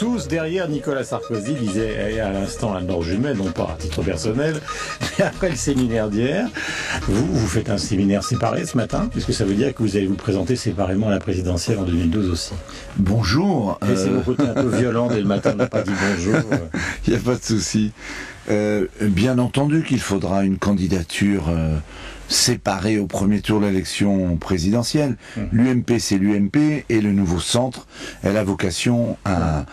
tous derrière Nicolas Sarkozy, disait à l'instant Anne-Laure Jumet, non pas à titre personnel, mais après le séminaire d'hier. Vous faites un séminaire séparé ce matin, puisque ça veut dire que vous allez vous présenter séparément à la présidentielle en 2012 aussi. Bonjour. Et c'est mon côté un peu violent dès le matin, on n'a pas dit bonjour. Il n'y a pas de souci. Bien entendu qu'il faudra une candidature séparée au premier tour de l'élection présidentielle. L'UMP, c'est l'UMP, et le nouveau centre, elle a vocation à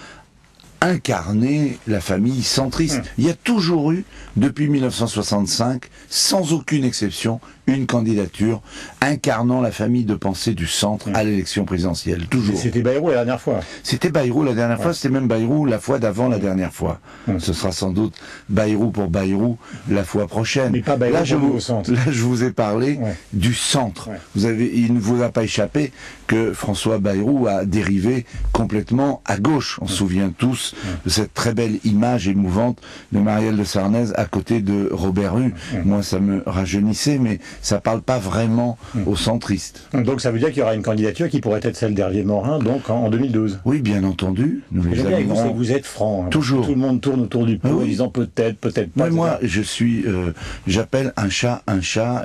incarner la famille centriste. Il y a toujours eu, depuis 1965, sans aucune exception, une candidature incarnant la famille de pensée du centre à l'élection présidentielle. Toujours. C'était Bayrou la dernière fois. C'était Bayrou la dernière fois, c'était même Bayrou la fois d'avant la dernière fois. Ce sera sans doute Bayrou pour Bayrou la fois prochaine. Mais pas Bayrou là, je vous ai parlé du centre. Il ne vous a pas échappé que François Bayrou a dérivé complètement à gauche. On se souvient tous de cette très belle image émouvante de Marielle de Sarnez à côté de Robert Hue. Moi, ça me rajeunissait, mais ça parle pas vraiment aux centristes. Donc ça veut dire qu'il y aura une candidature qui pourrait être celle d'Hervé Morin, donc en 2012. Oui, bien entendu. Nous les alignerons. Vous êtes franc. Hein, toujours. Tout le monde tourne autour du pot en disant peut-être pas. Mais moi, j'appelle un chat,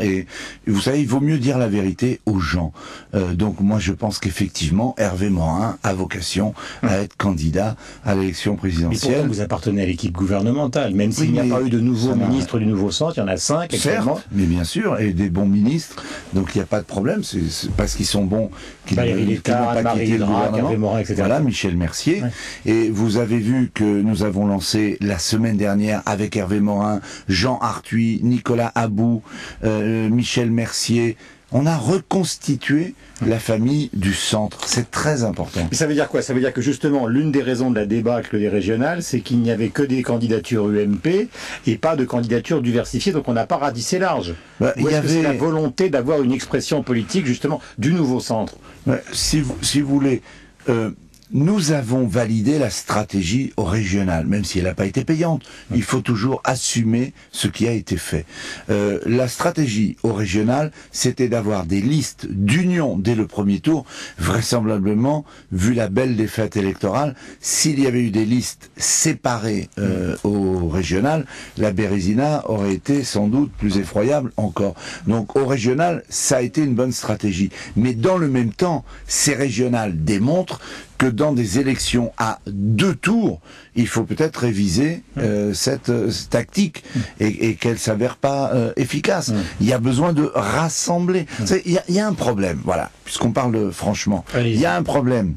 et vous savez, il vaut mieux dire la vérité aux gens. Donc moi, je pense qu'effectivement, Hervé Morin a vocation à être candidat à l'élection présidentielle. Mais pourtant, vous appartenez à l'équipe gouvernementale, même s'il n'y a pas eu de nouveaux ministres du nouveau centre, il y en a 5 actuellement. Certes, mais bien sûr, et des bons ministres, donc il n'y a pas de problème, c'est parce qu'ils sont bons qu'ils n'ont pas quitté le gouvernement. Voilà, Michel Mercier. Et vous avez vu que nous avons lancé la semaine dernière avec Hervé Morin, Jean Arthuis, Nicolas About, Michel Mercier. On a reconstitué la famille du centre. C'est très important. Mais ça veut dire quoi? Ça veut dire que justement, l'une des raisons de la débâcle des régionales, c'est qu'il n'y avait que des candidatures UMP et pas de candidatures diversifiées, donc on n'a pas ratissé large. Ou est-ce que c'est la volonté d'avoir une expression politique, justement, du nouveau centre? Si vous voulez... nous avons validé la stratégie au régional, même si elle n'a pas été payante. Il faut toujours assumer ce qui a été fait. La stratégie au régional, c'était d'avoir des listes d'union dès le premier tour. Vraisemblablement, vu la belle défaite électorale, s'il y avait eu des listes séparées au régional, la Bérésina aurait été sans doute plus effroyable encore. Donc au régional, ça a été une bonne stratégie. Mais dans le même temps, ces régionales démontrent que dans des élections à 2 tours, il faut peut-être réviser cette tactique et qu'elle s'avère pas efficace. Il y a besoin de rassembler. Il y a un problème, voilà, puisqu'on parle franchement. Il y a un problème.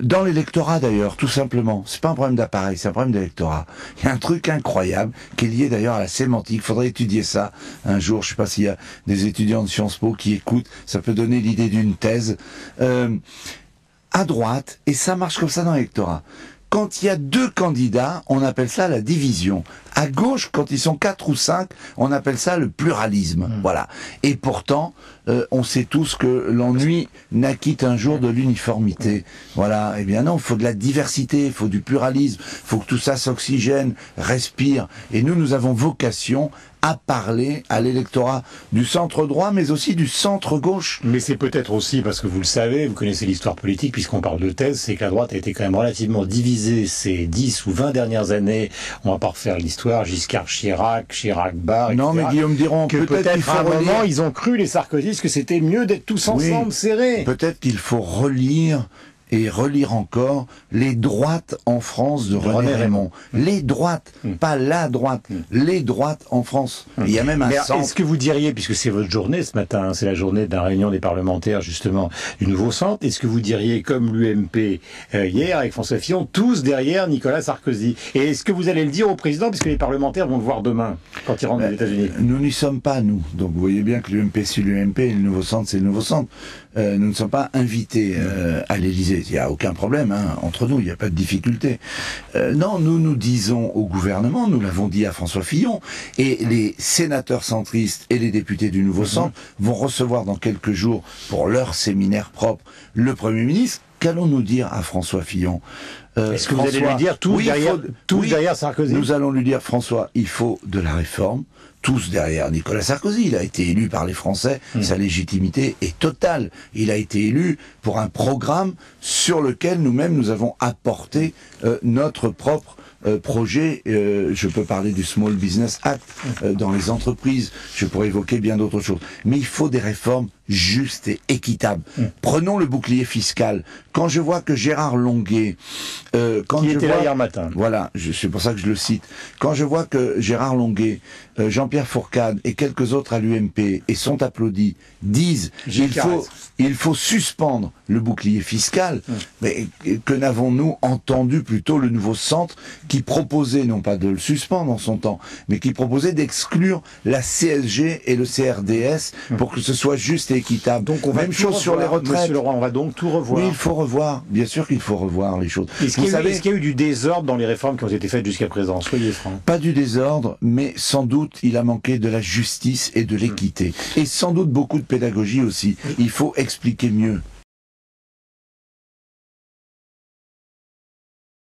Dans l'électorat d'ailleurs, tout simplement, c'est pas un problème d'appareil, c'est un problème d'électorat. Il y a un truc incroyable qui est lié d'ailleurs à la sémantique. Il faudrait étudier ça un jour. Je sais pas s'il y a des étudiants de Sciences Po qui écoutent. Ça peut donner l'idée d'une thèse. À droite, et ça marche comme ça dans l'électorat. Quand il y a 2 candidats, on appelle ça la division. À gauche, quand ils sont 4 ou 5, on appelle ça le pluralisme. Voilà. Et pourtant, on sait tous que l'ennui naquit un jour de l'uniformité. Voilà. Eh bien non, il faut de la diversité, il faut du pluralisme, il faut que tout ça s'oxygène, respire. Et nous avons vocation à parler à l'électorat du centre droit, mais aussi du centre gauche. Mais c'est peut-être aussi, parce que vous le savez, vous connaissez l'histoire politique, puisqu'on parle de thèse, c'est que la droite a été quand même relativement divisée ces 10 ou 20 dernières années. On va pas refaire l'histoire, Giscard, Chirac Barre, non, mais Guillaume Diron, peut-être à un moment, ils ont cru, les sarkozystes, que c'était mieux d'être tous ensemble, serrés. Peut-être qu'il faut relire et relire encore les droites en France de René Raymond. Les droites, pas la droite, les droites en France. Il y a même un centre. Est-ce que vous diriez, puisque c'est votre journée ce matin, hein, c'est la journée de la réunion des parlementaires justement du nouveau centre, est-ce que vous diriez comme l'UMP hier avec François Fillon, tous derrière Nicolas Sarkozy? Et est-ce que vous allez le dire au président, puisque les parlementaires vont le voir demain quand ils rentrent des États-Unis? Nous n'y sommes pas, nous. Donc vous voyez bien que l'UMP c'est l'UMP et le nouveau centre c'est le nouveau centre. Nous ne sommes pas invités à l'Élysée. Il n'y a aucun problème entre nous, il n'y a pas de difficulté. Non, nous disons au gouvernement, nous l'avons dit à François Fillon, et les sénateurs centristes et les députés du nouveau centre vont recevoir dans quelques jours, pour leur séminaire propre, le Premier ministre. Qu'allons-nous dire à François Fillon? Est-ce que vous allez lui dire derrière Sarkozy? Nous allons lui dire, François, il faut de la réforme. tous derrière Nicolas Sarkozy. Il a été élu par les Français, sa légitimité est totale. Il a été élu pour un programme sur lequel nous-mêmes nous avons apporté notre propre projet. Je peux parler du Small Business Act dans les entreprises, je pourrais évoquer bien d'autres choses. Mais il faut des réformes justes et équitables. Prenons le bouclier fiscal. Quand je vois que Gérard Longuet... qui était là hier matin. Voilà, c'est pour ça que je le cite. Quand je vois que Gérard Longuet, Jean-Pierre Fourcade et quelques autres à l'UMP, et sont applaudis, disent il faut suspendre le bouclier fiscal, mais que n'avons-nous entendu plutôt le nouveau centre qui proposait, non pas de le suspendre en son temps, mais qui proposait d'exclure la CSG et le CRDS pour que ce soit juste et équitable. Donc on va même chose sur les retraites. Monsieur Leroy, on va donc tout revoir. Oui, il faut revoir. Bien sûr qu'il faut revoir les choses. Est-ce qu'il y a eu du désordre dans les réformes qui ont été faites jusqu'à présent? Soyez francs. Pas du désordre, mais sans doute il a manqué de la justice et de l'équité. Et sans doute beaucoup de pédagogie aussi. Il faut expliquer mieux.